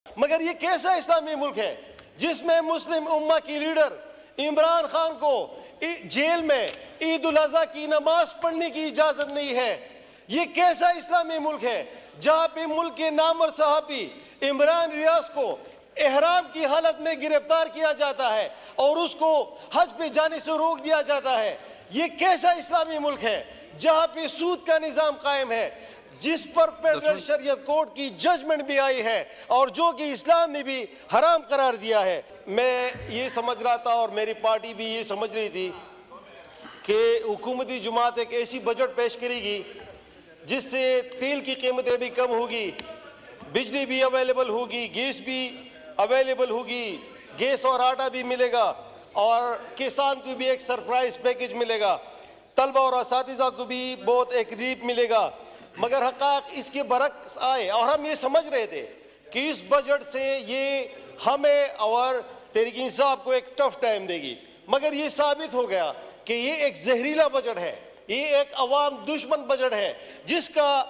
मगर ये कैसा इस्लामी मुल्क है जिसमें मुस्लिम उम्मा की लीडर इमरान खान को जेल में ईद उल अज़हा की नमाज पढ़ने की इजाजत नहीं है। ये कैसा इस्लामी मुल्क है जहां पे मुल्क के नामवर सहाबी इमरान रियाज को एहराम की हालत में गिरफ्तार किया जाता है और उसको हज पे जाने से रोक दिया जाता है। ये कैसा इस्लामी मुल्क है जहां पे सूद का निजाम कायम है, जिस पर फेडरल शरीयत कोर्ट की जजमेंट भी आई है और जो कि इस्लाम ने भी हराम करार दिया है। मैं ये समझ रहा था और मेरी पार्टी भी ये समझ रही थी कि हुकूमती जमात एक ऐसी बजट पेश करेगी जिससे तेल की कीमतें भी कम होगी, बिजली भी अवेलेबल होगी, गैस भी अवेलेबल होगी, गैस और आटा भी मिलेगा और किसान को भी एक सरप्राइज पैकेज मिलेगा, तलबा और असातिज़ा को भी बहुत एक रिलीफ मिलेगा। मगर हक़ाक़ इसके बरक्स आए और हम ये समझ रहे थे कि इस बजट से ये हमें और तहरीक इंसाफ को एक टफ टाइम देगी, मगर ये साबित हो गया कि ये एक जहरीला बजट है, ये एक अवाम दुश्मन बजट है जिसका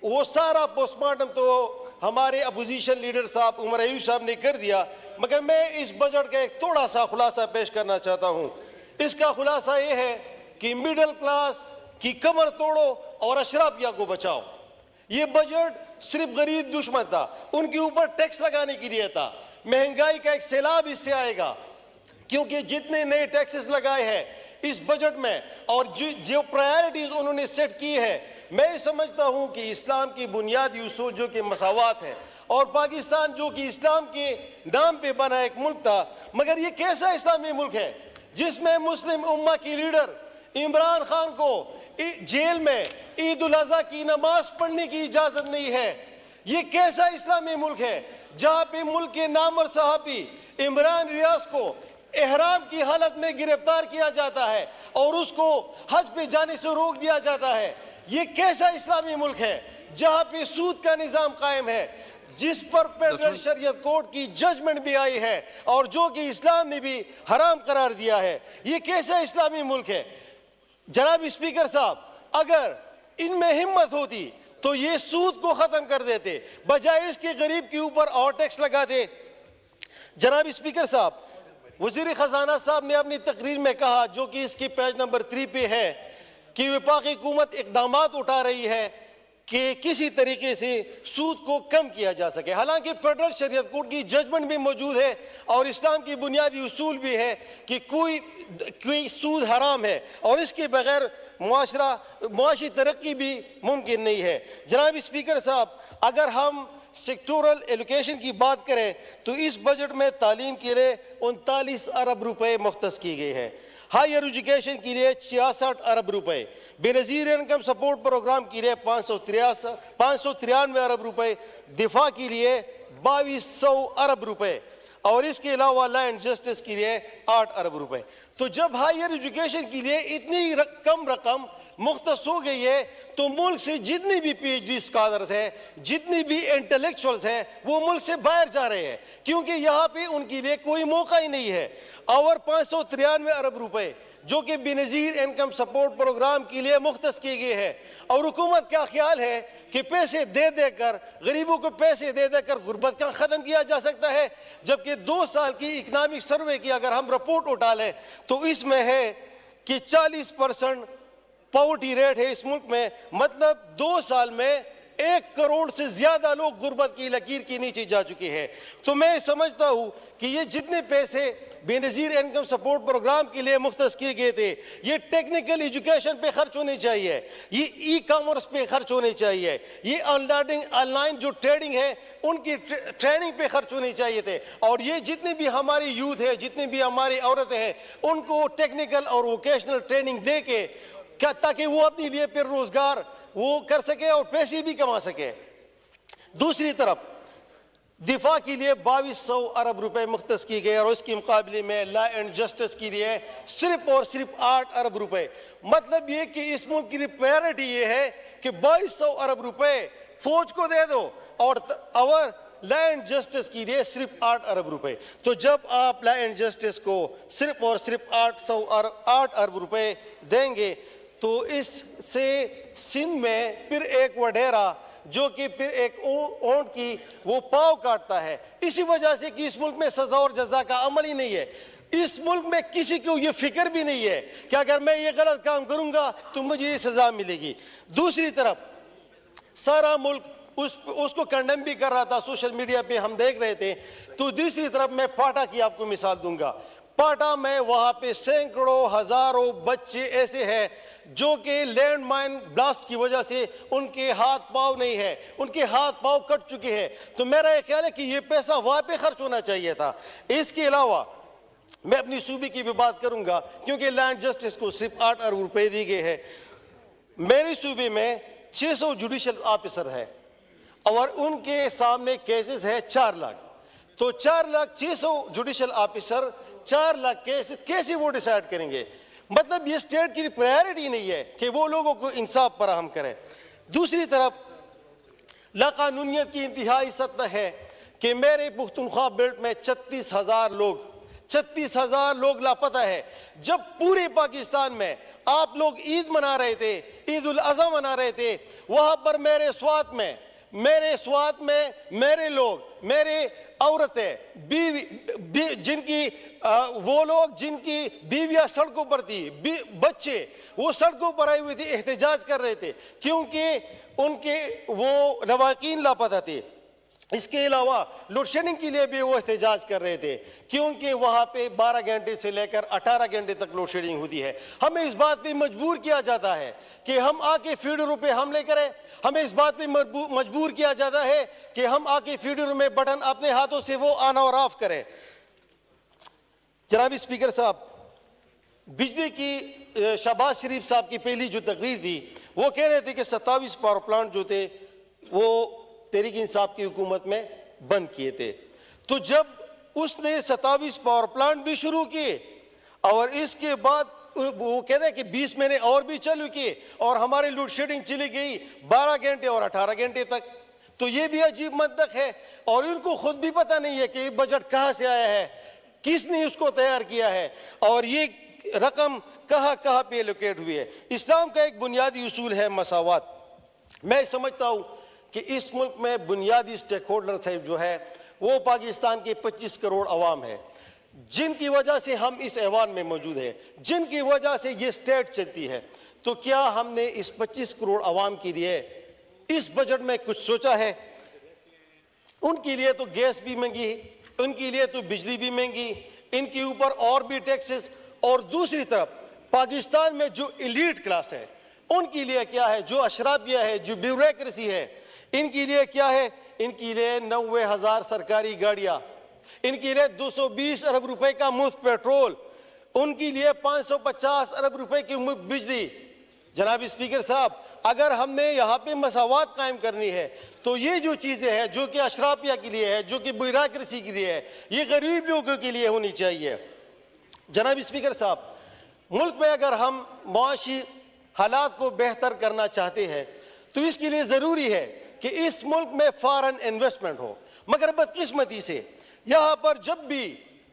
वो सारा पोस्टमार्टम तो हमारे अपोजिशन लीडर साहब उमर अयूब साहब ने कर दिया। मगर मैं इस बजट का एक थोड़ा सा खुलासा पेश करना चाहता हूँ। इसका खुलासा ये है कि मिडिल क्लास की कमर तोड़ो और अशराफिया को बचाओ। ये बजट सिर्फ गरीब दुश्मन था, उनके ऊपर टैक्स लगाने के लिए था। महंगाई का एक सैलाब इससे आएगा क्योंकि जितने नए टैक्सेस लगाए हैं इस बजट में और जो प्रायोरिटीज उन्होंने सेट की है, मैं समझता हूं कि इस्लाम की बुनियादी उसूल जो कि मसावात है और पाकिस्तान जो कि इस्लाम के नाम पे बना एक मुल्क था, मगर ये कैसा इस्लामी मुल्क है जिसमें मुस्लिम उम्मा की लीडर इमरान खान को जेल में ईद उल अज़हा की नमाज पढ़ने की इजाजत नहीं है। ये कैसा इस्लामी मुल्क है जहां पे मुल्क के नामवर सहाबी इमरान रियाज को एहराम की हालत में गिरफ्तार किया जाता है और उसको हज पे जाने से रोक दिया जाता है। ये कैसा इस्लामी मुल्क है जहां पे सूद का निजाम कायम है, जिस पर फेडरल शरीयत कोर्ट की जजमेंट भी आई है और जो कि इस्लाम ने भी हराम करार दिया है। ये कैसा इस्लामी मुल्क है? जनाब स्पीकर साहब, अगर इनमें हिम्मत होती तो ये सूद को खत्म कर देते, बजाय इसके गरीब के ऊपर और टैक्स लगाते। जनाब स्पीकर साहब, वज़ीर खजाना साहब ने अपनी तकरीर में कहा, जो कि इसके पेज नंबर 3 पे है, कि वफाकी हुकूमत इक़दामात उठा रही है कि किसी तरीके से सूद को कम किया जा सके। हालांकि फेडरल शरीयत कोर्ट की जजमेंट भी मौजूद है और इस्लाम की बुनियादी उसूल भी है कि कोई सूद हराम है और इसके बगैर मुआशी तरक्की भी मुमकिन नहीं है। जनाब स्पीकर साहब, अगर हम सेक्टोरल एलोकेशन की बात करें तो इस बजट में तालीम के लिए 39 अरब रुपए मुख्तस किए गए हैं, हायर एजुकेशन के लिए 66 अरब रुपए, बेनज़ीर इनकम सपोर्ट प्रोग्राम के लिए 593 अरब रुपए, दिफा के लिए 2200 अरब रुपए और इसके अलावा लैंड जस्टिस के लिए 8 अरब रुपए। तो जब हायर एजुकेशन के लिए इतनी कम रकम मुख्तस हो गई है तो मुल्क से जितनी भी PhD स्कॉलर्स हैं, जितनी भी इंटेलेक्चुअल्स हैं, वो मुल्क से बाहर जा रहे हैं क्योंकि यहाँ पे उनके लिए कोई मौका ही नहीं है। और 593 अरब रुपए जो कि बेनज़ीर इनकम सपोर्ट प्रोग्राम के लिए मुख्तस किए गए हैं और हुकूमत का ख्याल है कि पैसे दे देकर, गरीबों को पैसे दे देकर गुर्बत का ख़त्म किया जा सकता है, जबकि 2 साल की इकनॉमिक सर्वे की अगर हम रिपोर्ट उठा लें तो इसमें है कि 40% पॉवर्टी रेट है इस मुल्क में। मतलब 2 साल में 1 करोड़ से ज्यादा लोग गुर्बत की लकीर के नीचे जा चुके हैं। तो मैं समझता हूं कि ये जितने पैसे बेनज़ीर इनकम सपोर्ट प्रोग्राम के लिए मुख्तस किए गए थे, ये टेक्निकल एजुकेशन पे खर्च होने चाहिए, ये ई-कॉमर्स पे खर्च होने चाहिए, ये ऑनलाइन जो ट्रेडिंग है उनकी ट्रेनिंग पे खर्च होने चाहिए थे और ये जितनी भी हमारी यूथ है, जितनी भी हमारी औरतें हैं, उनको टेक्निकल और वोकेशनल ट्रेनिंग दे के क्या, ताकि वो अपने लिए फिर रोजगार वो कर सके और पैसे भी कमा सके। दूसरी तरफ दिफा के लिए 2200 अरब रुपए मुख्तस किए गए और उसके मुकाबले में लॉ एंड जस्टिस के लिए सिर्फ और सिर्फ 8 अरब रुपए। मतलब ये कि इस मुल्क की प्रायोरिटी ये है कि 2200 अरब रुपए फौज को दे दो और लॉ एंड जस्टिस के लिए सिर्फ 8 अरब रुपए। तो जब आप लॉ एंड जस्टिस को सिर्फ और सिर्फ 8 अरब रुपए देंगे तो इससे सिंध में फिर एक वडेरा जो कि फिर एक ऊंट की वो पाँव काटता है, इसी वजह से कि इस मुल्क में सजा और जजा का अमल ही नहीं है। इस मुल्क में किसी को ये फिक्र भी नहीं है कि अगर मैं ये गलत काम करूंगा तो मुझे ये सजा मिलेगी। दूसरी तरफ सारा मुल्क उसको कंडेम भी कर रहा था, सोशल मीडिया पे हम देख रहे थे। तो दूसरी तरफ मैं पाटा की आपको मिसाल दूंगा। पाटा में वहां पे सैकड़ों हजारों बच्चे ऐसे हैं जो कि लैंड माइन ब्लास्ट की वजह से उनके हाथ पांव नहीं है, उनके हाथ पांव कट चुके हैं। तो मेरा ये ख्याल है कि ये पैसा वहां पे खर्च होना चाहिए था। इसके अलावा मैं अपनी सूबे की भी बात करूंगा, क्योंकि लैंड जस्टिस को सिर्फ 8 अरब रुपए दिए गए हैं। मेरे सूबे में 600 जुडिशल ऑफिसर है और उनके सामने केसेस है 4 लाख। तो 4 lakh 600 judicial officer 4 lakh case कैसे वो डिसाइड करेंगे? मतलब ये स्टेट की प्रायोरिटी नहीं है कि वो लोगों को इंसाफ फराहम करें। दूसरी तरफ लाकानूनियत की इंतहाई सतह है कि मेरे पुख्तनख्वा बेल्ट में 36,000 लोग लापता है। जब पूरे पाकिस्तान में आप लोग ईद मना रहे थे, ईद उल अज़हा मना रहे थे, वहां पर मेरे स्वात में मेरे लोग, मेरे औरतें, वो लोग जिनकी बीवियां सड़कों पर थी, बच्चे वो सड़कों पर आए हुए थे, एहतजाज कर रहे थे क्योंकि उनके वो लवाकीन लापता थे। इसके अलावा लोड शेडिंग के लिए भी वो एहतजाज कर रहे थे क्योंकि वहां पे 12 घंटे से लेकर 18 घंटे तक लोड शेडिंग होती है। हमें इस बात पे मजबूर किया जाता है कि हम आके फीडरों पे हमले करें। हमें इस बात पे मजबूर किया जाता है कि हम आके फीडरों में बटन अपने हाथों से वो ऑन और ऑफ करें। जनाब स्पीकर साहब, बिजली की शहबाज शरीफ साहब की पहली जो तकरीर थी वो कह रहे थे कि 27 पावर प्लांट जो थे वो तहरीक इंसाफ की हुकूमत में बंद किए थे। तो जब उसने 27 पावर प्लांट भी शुरू किए और इसके बाद वो कह रहे हैं कि 20 महीने और भी चालू किए और हमारी लोड शेडिंग चली गई 12 घंटे और 18 घंटे तक, तो ये भी अजीब मंतक है। और इनको खुद भी पता नहीं है कि ये बजट कहाँ से आया है, किसने उसको तैयार किया है और ये रकम कहाँ पे एलोकेट हुई है। इस्लाम का एक बुनियादी उसूल है मसावत। मैं समझता हूँ कि इस मुल्क में बुनियादी स्टेक होल्डर जो है वो पाकिस्तान के 25 करोड़ अवाम है, जिनकी वजह से हम इस ऐवान में मौजूद है, जिनकी वजह से ये स्टेट चलती है। तो क्या हमने इस 25 करोड़ अवाम के लिए इस बजट में कुछ सोचा है? उनके लिए तो गैस भी महंगी है, उनके लिए तो बिजली भी महंगी, इनके ऊपर और भी टैक्सेस। और दूसरी तरफ पाकिस्तान में जो एलीट क्लास है उनके लिए क्या है? जो अशराफिया है, जो ब्यूरोक्रेसी है, इनके लिए क्या है? इनके लिए 90,000 सरकारी गाड़ियां, इनके लिए 220 अरब रुपए का मुफ्त पेट्रोल, उनके लिए 550 अरब रुपए की मुफ्त बिजली। जनाब स्पीकर साहब, अगर हमने यहाँ पे मसावत कायम करनी है तो ये जो चीजें हैं जो कि अशराफिया के लिए है, जो कि ब्यूरोक्रेसी के लिए है, ये गरीब लोगों के लिए होनी चाहिए। जनाब स्पीकर साहब, मुल्क में अगर हम मुआशी हालात को बेहतर करना चाहते हैं तो इसके लिए जरूरी है कि इस मुल्क में फॉरेन इन्वेस्टमेंट हो। मगर बदकिस्मती से यहाँ पर जब भी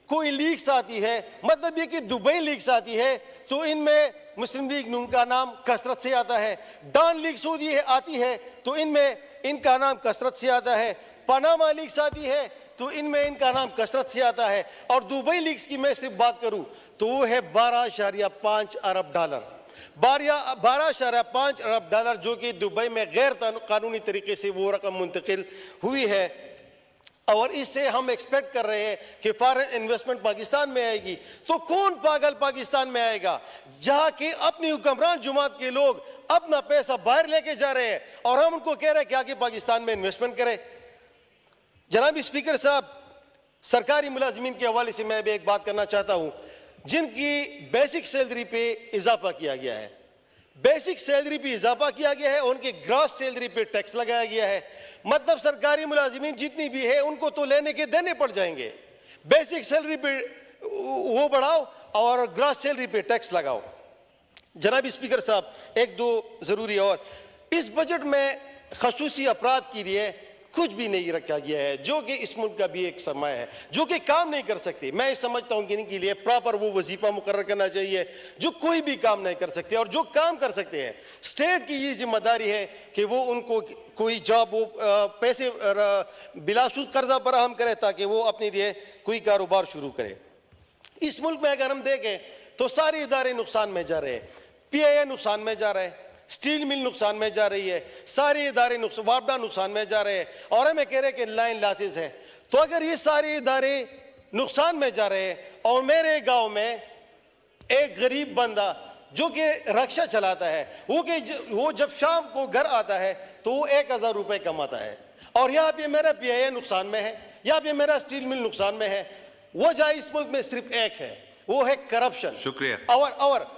कोई लीक्स आती है, मतलब ये कि दुबई लीक्स आती है, तो इनमें मुस्लिम लीग नून का नाम कसरत से आता है। डॉन लीक्स आती है तो इनमें इनका नाम कसरत से आता है। पनामा लीक्स आती है तो इनमें इनका नाम कसरत से आता है। और दुबई लीक्स की मैं सिर्फ बात करूं तो वो है 12.5 अरब डॉलर, 12.5 अरब डॉलर, जो कि दुबई में गैर कानूनी तरीके से वो रकम मुंतकिल हुई है। और इससे हम एक्सपेक्ट कर रहे हैं कि फॉरेन इन्वेस्टमेंट पाकिस्तान में आएगी। तो कौन पागल पाकिस्तान में आएगा जहां कि अपनी हुक्मरान जुमात के लोग अपना पैसा बाहर लेके जा रहे हैं और हम उनको कह रहे हैं कि आगे पाकिस्तान में इन्वेस्टमेंट करें। जनाब स्पीकर साहब, सरकारी मुलाजिमीन के हवाले से मैं भी एक बात करना चाहता हूं, जिनकी बेसिक सैलरी पे इजाफा किया गया है, बेसिक सैलरी पे इजाफा किया गया है, उनके ग्रॉस सैलरी पे टैक्स लगाया गया है। मतलब सरकारी मुलाजिमीन जितनी भी है उनको तो लेने के देने पड़ जाएंगे। बेसिक सैलरी पे वो बढ़ाओ और ग्रॉस सैलरी पे टैक्स लगाओ। जनाब स्पीकर साहब, एक दो जरूरी और, इस बजट में खसूसी अफराद के लिए कुछ भी नहीं रखा गया है, जो कि इस मुल्क का भी एक सरमाया है, जो कि काम नहीं कर सकती। मैं समझता हूं कि इनके लिए प्रॉपर वो वजीफा मुकर्रर करना चाहिए जो कोई भी काम नहीं कर सकते, और जो काम कर सकते हैं स्टेट की ये जिम्मेदारी है कि वो उनको कोई जॉब, वो पैसे बिलाशुद कर्जा फराहम करे ताकि वो अपने लिए कोई कारोबार शुरू करे। इस मुल्क में अगर हम देखें तो सारे इदारे नुकसान में जा रहे हैं, PIA नुकसान में जा रहा है, स्टील मिल नुकसान में जा रही है, सारे इदारे वापडा नुकसान में जा रहे हैं, और हमें कह रहे हैं कि लाइन लॉसेस है। तो अगर ये सारे इदारे नुकसान में जा रहे हैं और मेरे गांव में एक गरीब बंदा जो कि रक्षा चलाता है, वो जब शाम को घर आता है तो वो 1000 रुपए कमाता है, और यहाँ पे मेरा PIA नुकसान में है, यहाँ पे मेरा स्टील मिल नुकसान में है। वजह इस मुल्क में सिर्फ एक है, वो है करप्शन। शुक्रिया। और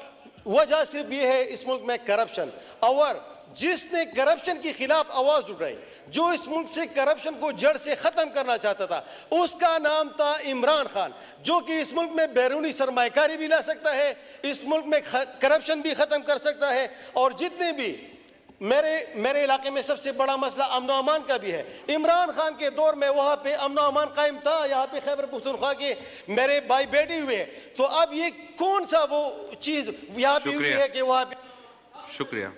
वजह सिर्फ ये है इस मुल्क में करप्शन, और जिसने करप्शन के खिलाफ आवाज उठाई, जो इस मुल्क से करप्शन को जड़ से खत्म करना चाहता था, उसका नाम था इमरान खान, जो कि इस मुल्क में बैरूनी सरमायाकारी भी ला सकता है, इस मुल्क में करप्शन भी खत्म कर सकता है। और जितने भी मेरे इलाके में सबसे बड़ा मसला अमन अमान का भी है। इमरान खान के दौर में वहाँ पे अमन अमान कायम था, यहाँ पे खैबर पख्तूनख्वा के मेरे भाई बैठे हुए हैं। तो अब ये कौन सा वो चीज यहाँ पे हुई है कि वहाँ पे। शुक्रिया।